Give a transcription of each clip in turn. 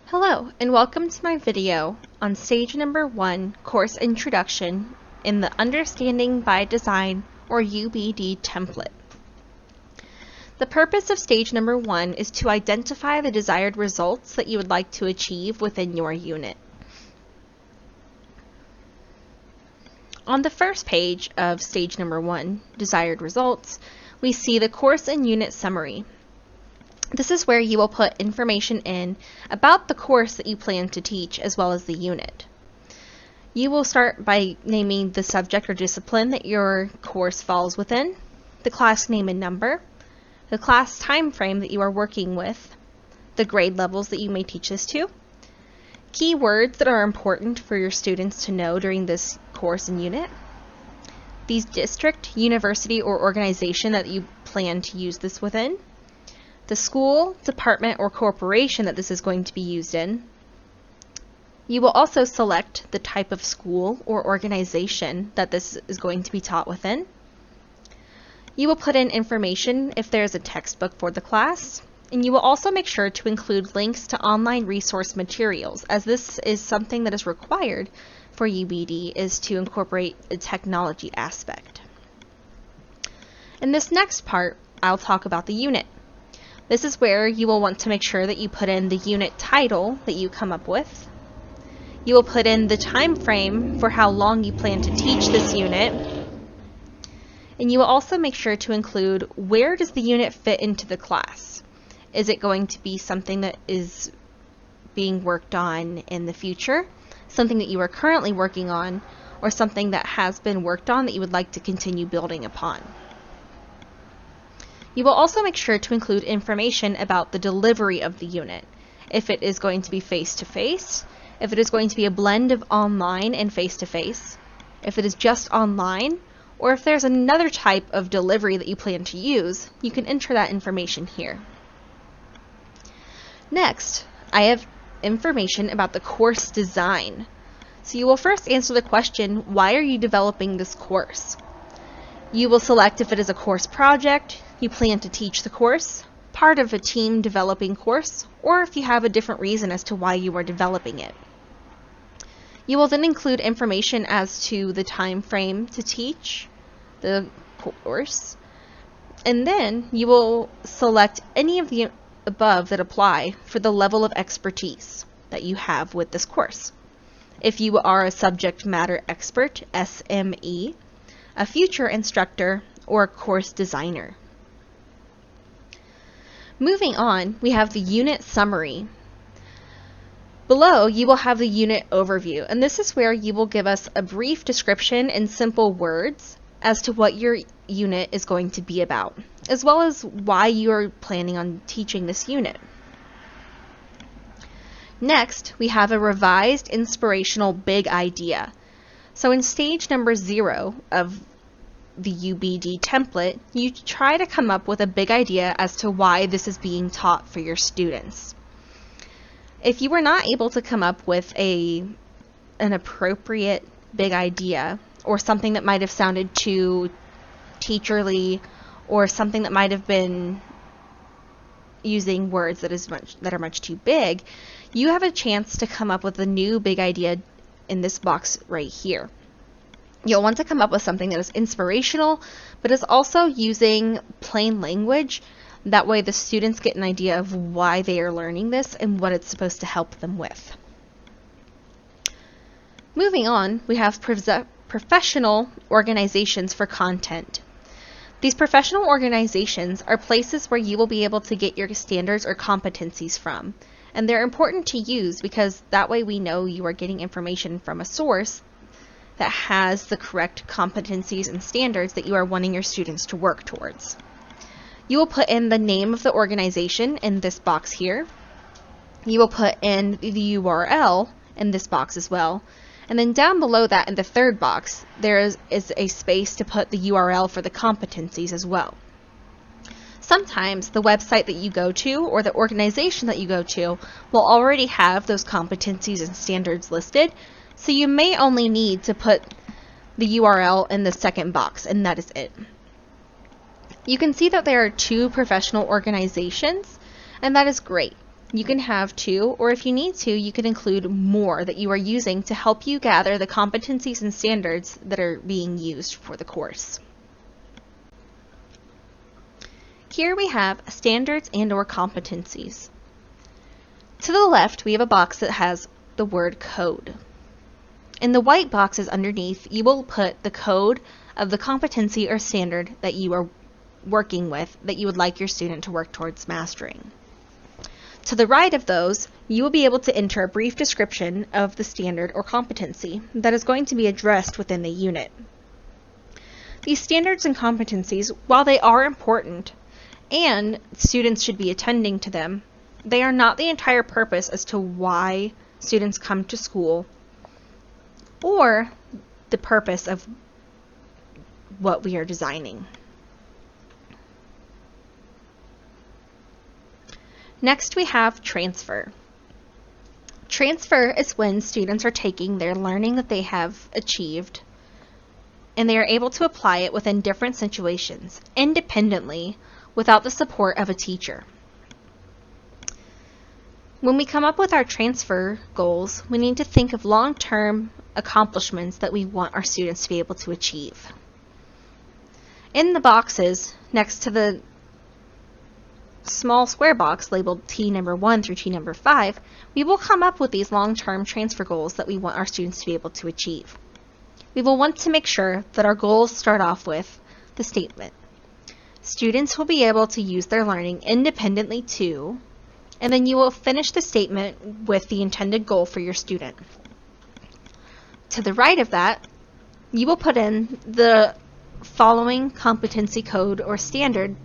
Hello, and welcome to my video on Stage Number 1 Course Introduction in the Understanding by Design or UbD template. The purpose of Stage Number 1 is to identify the desired results that you would like to achieve within your unit. On the first page of Stage Number 1, Desired Results, we see the course and unit summary. This is where you will put information in about the course that you plan to teach as well as the unit. You will start by naming the subject or discipline that your course falls within, the class name and number, the class time frame that you are working with, the grade levels that you may teach this to, keywords that are important for your students to know during this course and unit, the district, university, or organization that you plan to use this within, the school, department, or corporation that this is going to be used in. You will also select the type of school or organization that this is going to be taught within. You will put in information if there is a textbook for the class, and you will also make sure to include links to online resource materials, as this is something that is required for UbD, is to incorporate a technology aspect. In this next part, I'll talk about the unit. This is where you will want to make sure that you put in the unit title that you come up with. You will put in the time frame for how long you plan to teach this unit. And you will also make sure to include where does the unit fit into the class. Is it going to be something that is being worked on in the future, something that you are currently working on, or something that has been worked on that you would like to continue building upon. You will also make sure to include information about the delivery of the unit, if it is going to be face-to-face, if it is going to be a blend of online and face-to-face, if it is just online, or if there's another type of delivery that you plan to use, you can enter that information here. Next, I have information about the course design. So you will first answer the question, why are you developing this course? You will select if it is a course project, you plan to teach the course, part of a team developing course, or if you have a different reason as to why you are developing it. You will then include information as to the time frame to teach the course, and then you will select any of the above that apply for the level of expertise that you have with this course. If you are a subject matter expert, SME, a future instructor, or a course designer. Moving on, we have the unit summary. Below, you will have the unit overview, and this is where you will give us a brief description in simple words as to what your unit is going to be about, as well as why you are planning on teaching this unit. Next, we have a revised inspirational big idea. So in stage number 0 of the UbD template, you try to come up with a big idea as to why this is being taught for your students. If you were not able to come up with an appropriate big idea, or something that might have sounded too teacherly, or something that might have been using words that are much too big, you have a chance to come up with a new big idea in this box right here. You'll want to come up with something that is inspirational, but is also using plain language. That way the students get an idea of why they are learning this and what it's supposed to help them with. Moving on, we have professional organizations for content. These professional organizations are places where you will be able to get your standards or competencies from. And they're important to use because that way we know you are getting information from a source that has the correct competencies and standards that you are wanting your students to work towards. You will put in the name of the organization in this box here. You will put in the URL in this box as well. And then down below that in the third box, there is a space to put the URL for the competencies as well. Sometimes the website that you go to or the organization that you go to will already have those competencies and standards listed, so you may only need to put the URL in the second box, and that is it. You can see that there are 2 professional organizations, and that is great. You can have 2, or if you need to, you can include more that you are using to help you gather the competencies and standards that are being used for the course. Here we have standards and/or competencies. To the left, we have a box that has the word code. In the white boxes underneath, you will put the code of the competency or standard that you are working with that you would like your student to work towards mastering. To the right of those, you will be able to enter a brief description of the standard or competency that is going to be addressed within the unit. These standards and competencies, while they are important and students should be attending to them, they are not the entire purpose as to why students come to school or the purpose of what we are designing. Next, we have transfer. Transfer is when students are taking their learning that they have achieved and they are able to apply it within different situations independently without the support of a teacher. When we come up with our transfer goals, we need to think of long-term accomplishments that we want our students to be able to achieve. In the boxes next to the small square box labeled T number 1 through T number 5, we will come up with these long-term transfer goals that we want our students to be able to achieve. We will want to make sure that our goals start off with the statement. Students will be able to use their learning independently too, and then you will finish the statement with the intended goal for your student. To the right of that, you will put in the following competency code or standard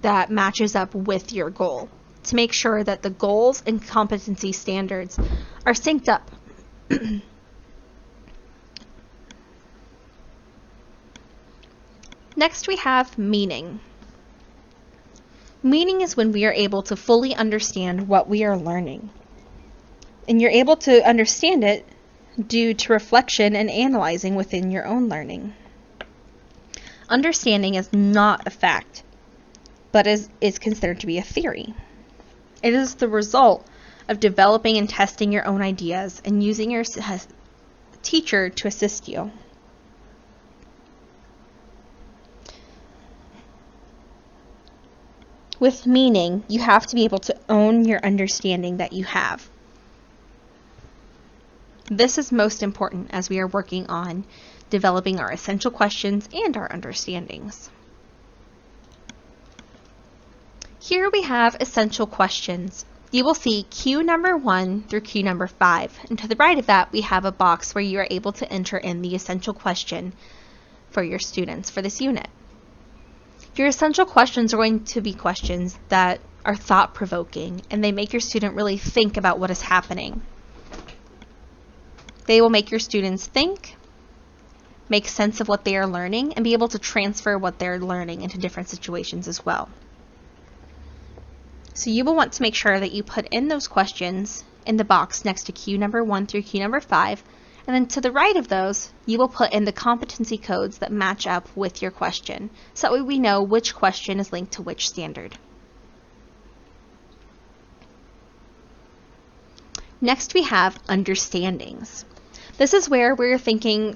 that matches up with your goal to make sure that the goals and competency standards are synced up. Next, we have meaning. Meaning is when we are able to fully understand what we are learning. And you're able to understand it due to reflection and analyzing within your own learning. Understanding is not a fact, but is considered to be a theory. It is the result of developing and testing your own ideas and using your teacher to assist you. With meaning, you have to be able to own your understanding that you have. This is most important as we are working on developing our essential questions and our understandings. Here we have essential questions. You will see Q number 1 through Q number 5, and to the right of that we have a box where you are able to enter in the essential question for your students for this unit. Your essential questions are going to be questions that are thought-provoking and they make your student really think about what is happening. They will make your students think, make sense of what they are learning, and be able to transfer what they're learning into different situations as well. So you will want to make sure that you put in those questions in the box next to Q number 1 through Q number 5, and then to the right of those, you will put in the competency codes that match up with your question, so that way we know which question is linked to which standard. Next we have understandings. This is where we're thinking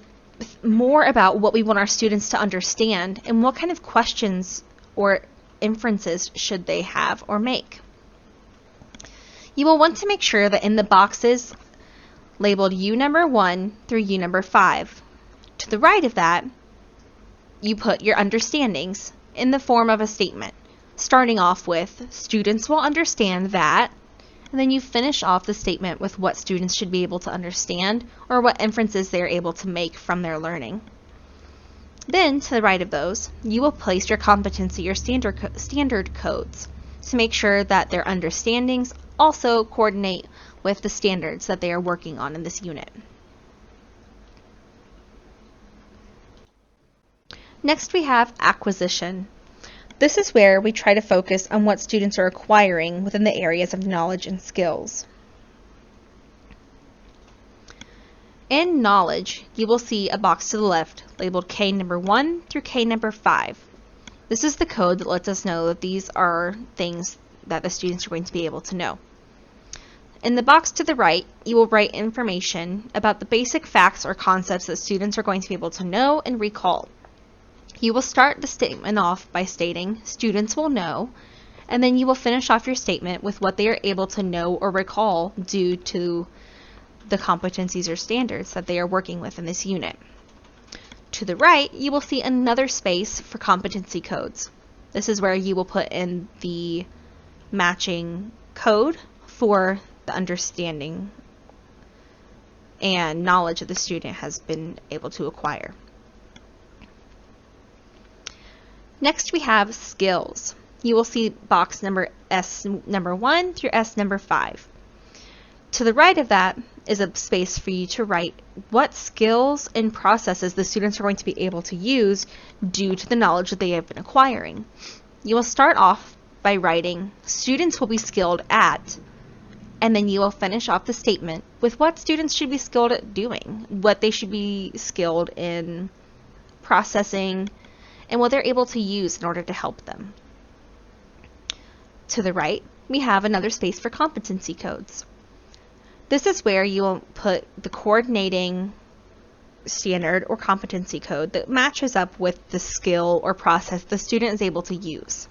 more about what we want our students to understand and what kind of questions or inferences should they have or make. You will want to make sure that in the boxes labeled U number 1 through U number 5, to the right of that, you put your understandings in the form of a statement, starting off with students will understand that, and then you finish off the statement with what students should be able to understand or what inferences they are able to make from their learning. Then, to the right of those, you will place your competency or standard codes to make sure that their understandings also coordinate with the standards that they are working on in this unit. Next we have acquisition. This is where we try to focus on what students are acquiring within the areas of knowledge and skills. In knowledge, you will see a box to the left labeled K number 1 through K number 5. This is the code that lets us know that these are things that the students are going to be able to know. In the box to the right, you will write information about the basic facts or concepts that students are going to be able to know and recall. You will start the statement off by stating, students will know, and then you will finish off your statement with what they are able to know or recall due to the competencies or standards that they are working with in this unit. To the right, you will see another space for competency codes. This is where you will put in the matching code for the understanding and knowledge that the student has been able to acquire. Next, we have skills. You will see box number S number 1 through S number 5. To the right of that is a space for you to write what skills and processes the students are going to be able to use due to the knowledge that they have been acquiring. You will start off by writing, students will be skilled at, and then you will finish off the statement with what students should be skilled at doing, what they should be skilled in processing, and what they're able to use in order to help them. To the right, we have another space for competency codes. This is where you will put the coordinating standard or competency code that matches up with the skill or process the student is able to use.